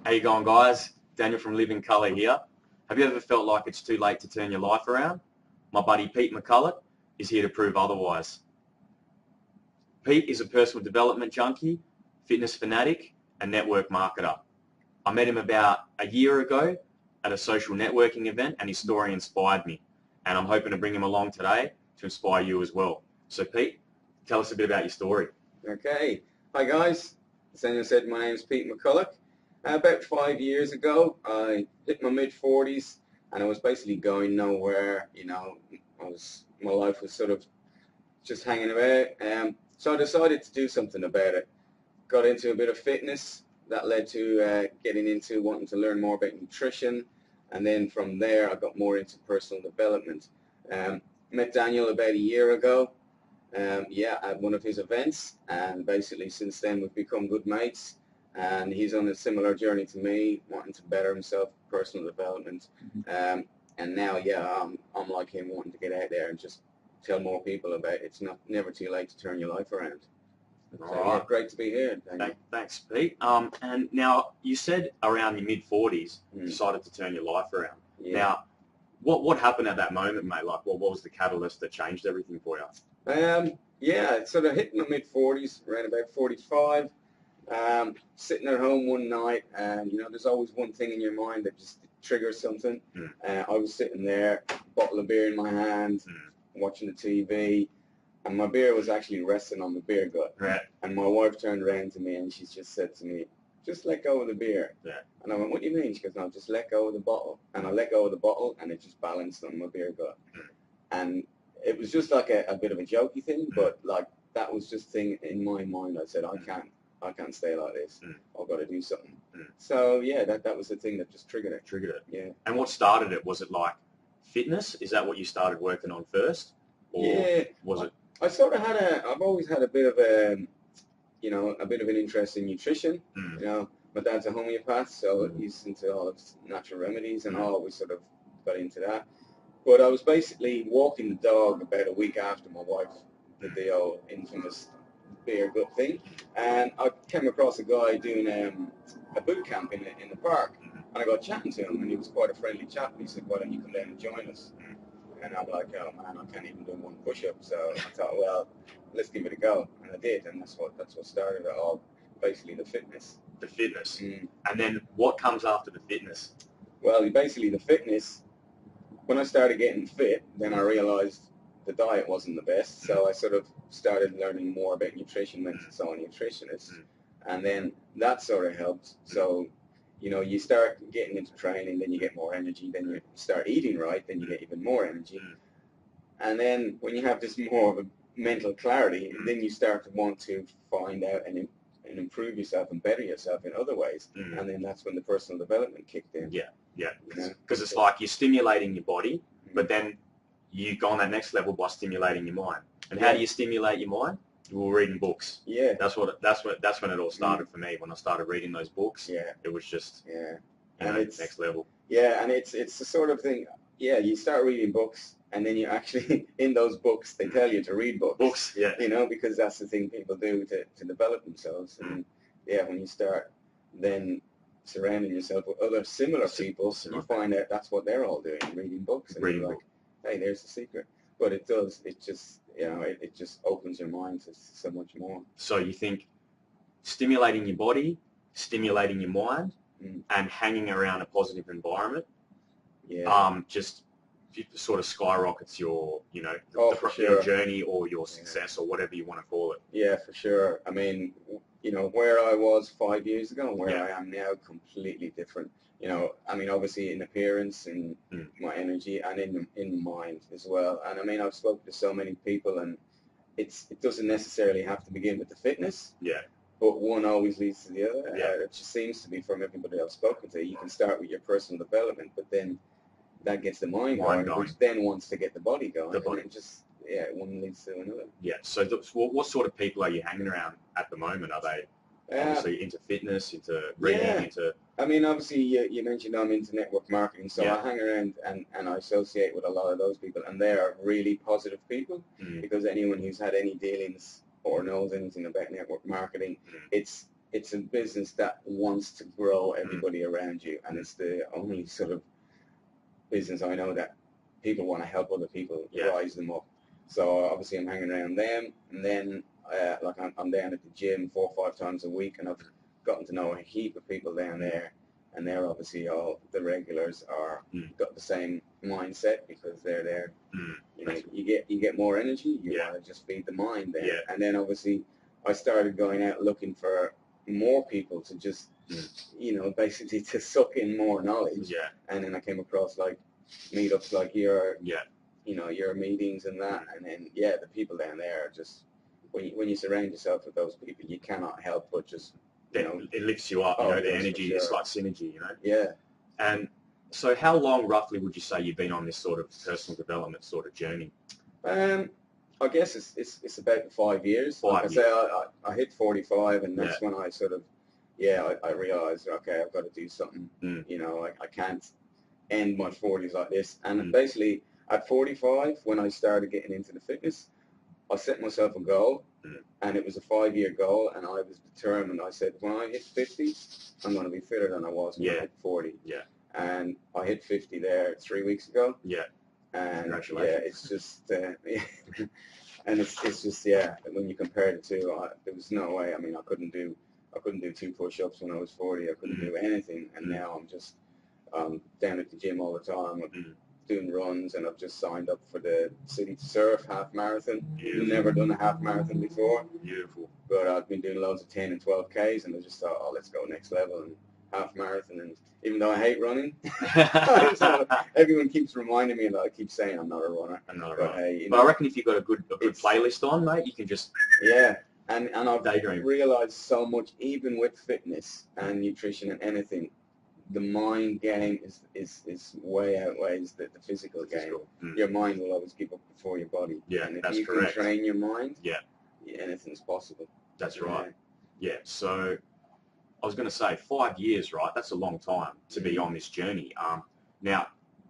How you going, guys? Daniel from Livn here. Have you ever felt like it's too late to turn your life around? My buddy Pete McCulloch is here to prove otherwise. Pete is a personal development junkie, fitness fanatic, and network marketer. I met him about a year ago at a social networking event, and his story inspired me. And I'm hoping to bring him along today to inspire you as well. So Pete, tell us a bit about your story. Okay. Hi guys. As Daniel said, my name is Pete McCulloch. About 5 years ago, I hit my mid-40s, and I was basically going nowhere. You know, my life was sort of just hanging about. So I decided to do something about it. Got into a bit of fitness. That led to getting into wanting to learn more about nutrition, and then from there I got more into personal development. Met Daniel about a year ago. At one of his events, and basically since then we've become good mates, and he's on a similar journey to me, wanting to better himself, personal development. And now I'm like him, wanting to get out there and just tell more people about it. It's never too late to turn your life around. So, great to be here. Thanks, Pete. And now you said around your mid-40s you decided to turn your life around. Yeah. Now, what happened at that moment, mate? Like, what was the catalyst that changed everything for you? It sort of hit my mid-40s, around about 45. Sitting at home one night, and there's always one thing in your mind that just triggers something. I was sitting there, bottle of beer in my hand, watching the TV, and my beer was actually resting on the beer gut. Right. And my wife turned around to me and she just said to me, "Just let go of the beer." Yeah. And I went, "What do you mean?" She goes, "No, just let go of the bottle." And I let go of the bottle, and it just balanced on my beer gut. And it was just like a bit of a jokey thing, but like that was just thing in my mind. I said, I can't stay like this. I've got to do something. So yeah, that was the thing that just triggered it. Yeah. And what started it? Was it like fitness? Is that what you started working on first? Or yeah. Was it? I sort of I've always had a bit of an interest in nutrition. My dad's a homeopath, so he's into all of natural remedies, and I always sort of got into that. But I was basically walking the dog about a week after my wife did the old infamous beer gut thing, and I came across a guy doing a boot camp in the park, and I got chatting to him, and he was quite a friendly chap, and he said, "Why don't you come down and join us?" And I'm like, "Oh man, I can't even do one push-up." So I thought, well, let's give it a go, and I did, and that's what started it all, basically the fitness. The fitness. And then what comes after the fitness? Well, basically the fitness, when I started getting fit, then I realized the diet wasn't the best, so I sort of started learning more about nutrition, went to saw a nutritionist, and then that sort of helped. So, you start getting into training, then you get more energy, then you start eating right, then you get even more energy. And then when you have this more of a mental clarity, then you start to want to find out and improve yourself and better yourself in other ways. And then that's when the personal development kicked in. Yeah, because it's like you're stimulating your body, but then you go on that next level by stimulating your mind. And how do you stimulate your mind? Well, reading books. Yeah. That's when it all started for me. When I started reading those books, it was just it's next level. Yeah, and it's the sort of thing. Yeah, you start reading books, and then you actually in those books they tell you to read books. Because that's the thing people do to develop themselves. And when you start then surrounding yourself with other similar people, you find out that's what they're all doing, reading books. And you're like, hey, there's the secret. But it just opens your mind to so much more. So you think stimulating your body, stimulating your mind, and hanging around a positive environment, just sort of skyrockets your, your journey or your success or whatever you want to call it. Yeah, for sure. I mean, where I was 5 years ago and where I am now, completely different. I mean, obviously in appearance and my energy, and in the mind as well. And I mean, I've spoken to so many people, and it doesn't necessarily have to begin with the fitness. Yeah. But one always leads to the other. Yeah. It just seems to be from everybody I've spoken to. You can start with your personal development, but then that gets the mind going, which then wants to get the body going. And it just, one leads to another. Yeah. So what sort of people are you hanging around at the moment? Are they obviously into fitness, into reading, into... I mean, obviously, you mentioned I'm into network marketing, so I hang around and I associate with a lot of those people, and they are really positive people, because anyone who's had any dealings or knows anything about network marketing, it's it's a business that wants to grow everybody around you, and it's the only sort of business I know that people want to help other people rise them up. So obviously I'm hanging around them, and then like I'm down at the gym 4 or 5 times a week, and I've gotten to know a heap of people down there, and they're obviously all the regulars are got the same mindset because they're there. You know, you get more energy. You want to just feed the mind there, and then obviously I started going out looking for more people to just you know, basically to suck in more knowledge. And then I came across like meetups like your you know, your meetings and that, and then the people down there are just when you surround yourself with those people, you cannot help but just you know, it lifts you up. You know, the energy. It's like synergy. You know. Yeah. And so, how long roughly would you say you've been on this sort of personal development sort of journey? I guess it's about 5 years. Like I say, I hit 45, and that's when I sort of I realized, okay, I've got to do something. You know, I can't end my 40s like this. And basically, at 45, when I started getting into the fitness, I set myself a goal, and it was a 5-year goal, and I was determined. I said, when I hit 50, I'm going to be fitter than I was when I hit 40. And I hit 50 there 3 weeks ago. And congratulations. It's just and it's just when you compare the two, there was no way. I mean, I couldn't do 2 push-ups when I was 40. I couldn't do anything, and now I'm just down at the gym all the time. I'm doing runs, and I've just signed up for the City to Surf half marathon. Never done a half marathon before. Beautiful. But I've been doing loads of 10 and 12Ks, and I just thought, oh, let's go next level and half marathon. And even though I hate running, everyone keeps reminding me that I keep saying I'm not a runner. I'm not a runner. Hey, you know, but I reckon if you've got a good playlist on, mate, you can just and I've realised so much, even with fitness and nutrition and anything, the mind game is way outweighs the physical game. Your mind will always give up before your body. And if you can train your mind, anything's possible. That's right. So I was going to say 5 years, right? That's a long time to be on this journey. Now,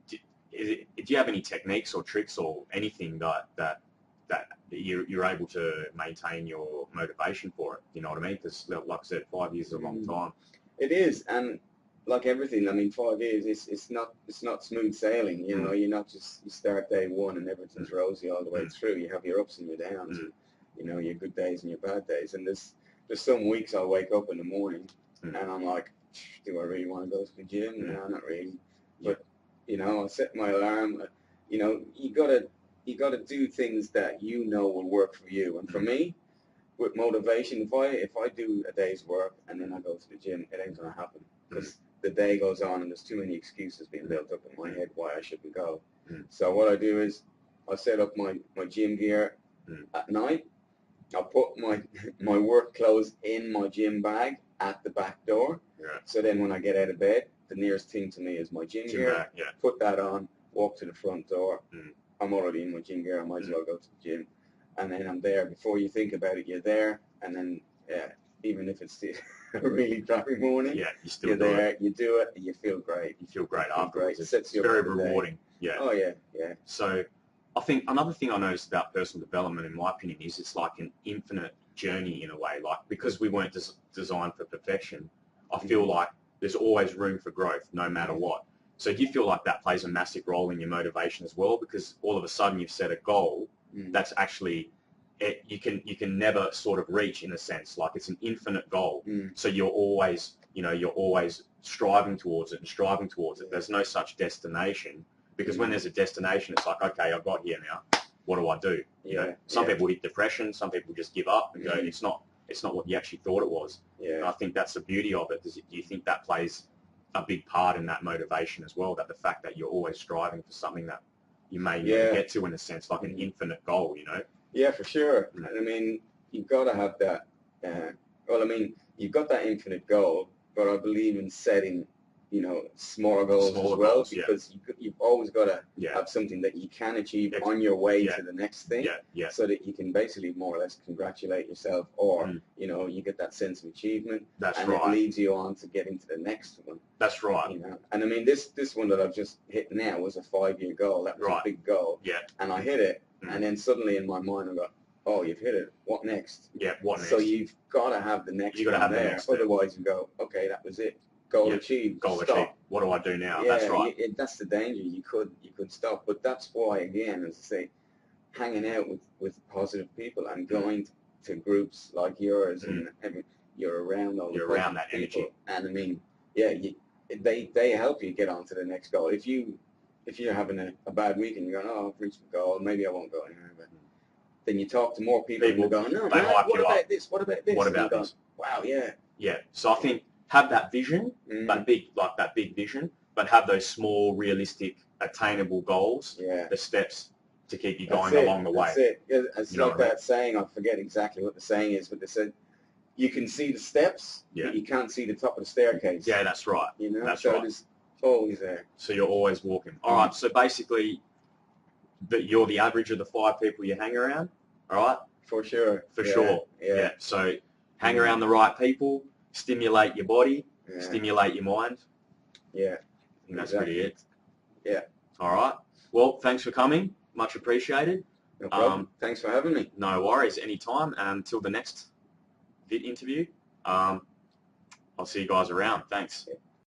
do you have any techniques or tricks or anything that you're able to maintain your motivation for it? You know what I mean? Because, like I said, 5 years is a long time. It is, and like everything, I mean, 5 years it's not smooth sailing. You know, you're not just you start day one and everything's rosy all the way through. You have your ups and your downs. You know, your good days and your bad days. And there's some weeks I'll wake up in the morning and I'm like, do I really want to go to the gym? No, not really. But you know, I set my alarm. You know, you gotta do things that you know will work for you. And for me, with motivation, if I do a day's work and then I go to the gym, it ain't gonna happen because the day goes on and there's too many excuses being built up in my head why I shouldn't go. So what I do is I set up my gym gear at night. I put my work clothes in my gym bag at the back door. So then when I get out of bed, the nearest thing to me is my gym gear. Put that on, walk to the front door. I'm already in my gym gear. I might as well go to the gym. And then I'm there. Before you think about it, you're there. And then, even if it's a really crappy morning, you're there, you do it, and you feel great. You feel great afterwards. It's very rewarding. Oh, yeah. So I think another thing I noticed about personal development, in my opinion, is it's like an infinite journey in a way. Like, because we weren't designed for perfection, I feel like there's always room for growth, no matter what. So do you feel like that plays a massive role in your motivation as well? Because all of a sudden you've set a goal that's actually you can never sort of reach, in a sense. Like, it's an infinite goal. So you're always striving towards it and striving towards it. There's no such destination, because when there's a destination, it's like, okay, I've got here now. What do I do? You know, some people hit depression. Some people just give up and go, it's not what you actually thought it was. And I think that's the beauty of it. Do you think that plays a big part in that motivation as well? That the fact that you're always striving for something that you may never get to, in a sense, like an infinite goal, you know? Yeah, for sure. I mean, you've got to have that. Well, I mean, you've got that infinite goal, but I believe in setting, you know, smaller goals as well, because you've always got to have something that you can achieve on your way to the next thing, so that you can basically more or less congratulate yourself, or you know, you get that sense of achievement, and it leads you on to getting to the next one. That's right. You know, and I mean, this one that I've just hit now was a 5-year goal. That was a big goal, and I hit it, and then suddenly in my mind I got, oh, you've hit it. What next? Yeah, what next? So you've got to have the next You've got to one have the there. next step. Otherwise, you go, okay, that was it. Goal Yeah, achieved. Goal Stop. achieved. What do I do now? Yeah, That's right. that's the danger. You could stop, but that's why, again, as I say, hanging out with positive people and going to groups like yours and you're around all the You're around that people. energy. And I mean, yeah, they help you get on to the next goal. If you're having a bad week and you're going, oh, I've reached my goal, maybe I won't go anywhere, but then you talk to more people and you're going, no, they man, hype what you about up. this? What about this? What And about you're this? going, wow, yeah. Yeah. So I think have that vision, that big vision, but have those small, realistic, attainable goals, Yeah. the steps to keep you That's going it. along the way. That's it. It's You know like what I mean? that saying, I forget exactly what the saying is, but they said, you can see the steps, Yeah. but you can't see the top of the staircase. Yeah, that's right. You know, That's so right. it's always there. So you're always walking. All right. So basically, that you're the average of the 5 people you hang around. All right. For sure. For sure. Yeah. So hang around the right people, stimulate your body, Yeah. stimulate your mind. Yeah. And that's pretty it. Yeah. All right. Well, thanks for coming. Much appreciated. No problem. Thanks for having me. No worries. Anytime. Until the next vid interview. I'll see you guys around. Thanks. Yeah.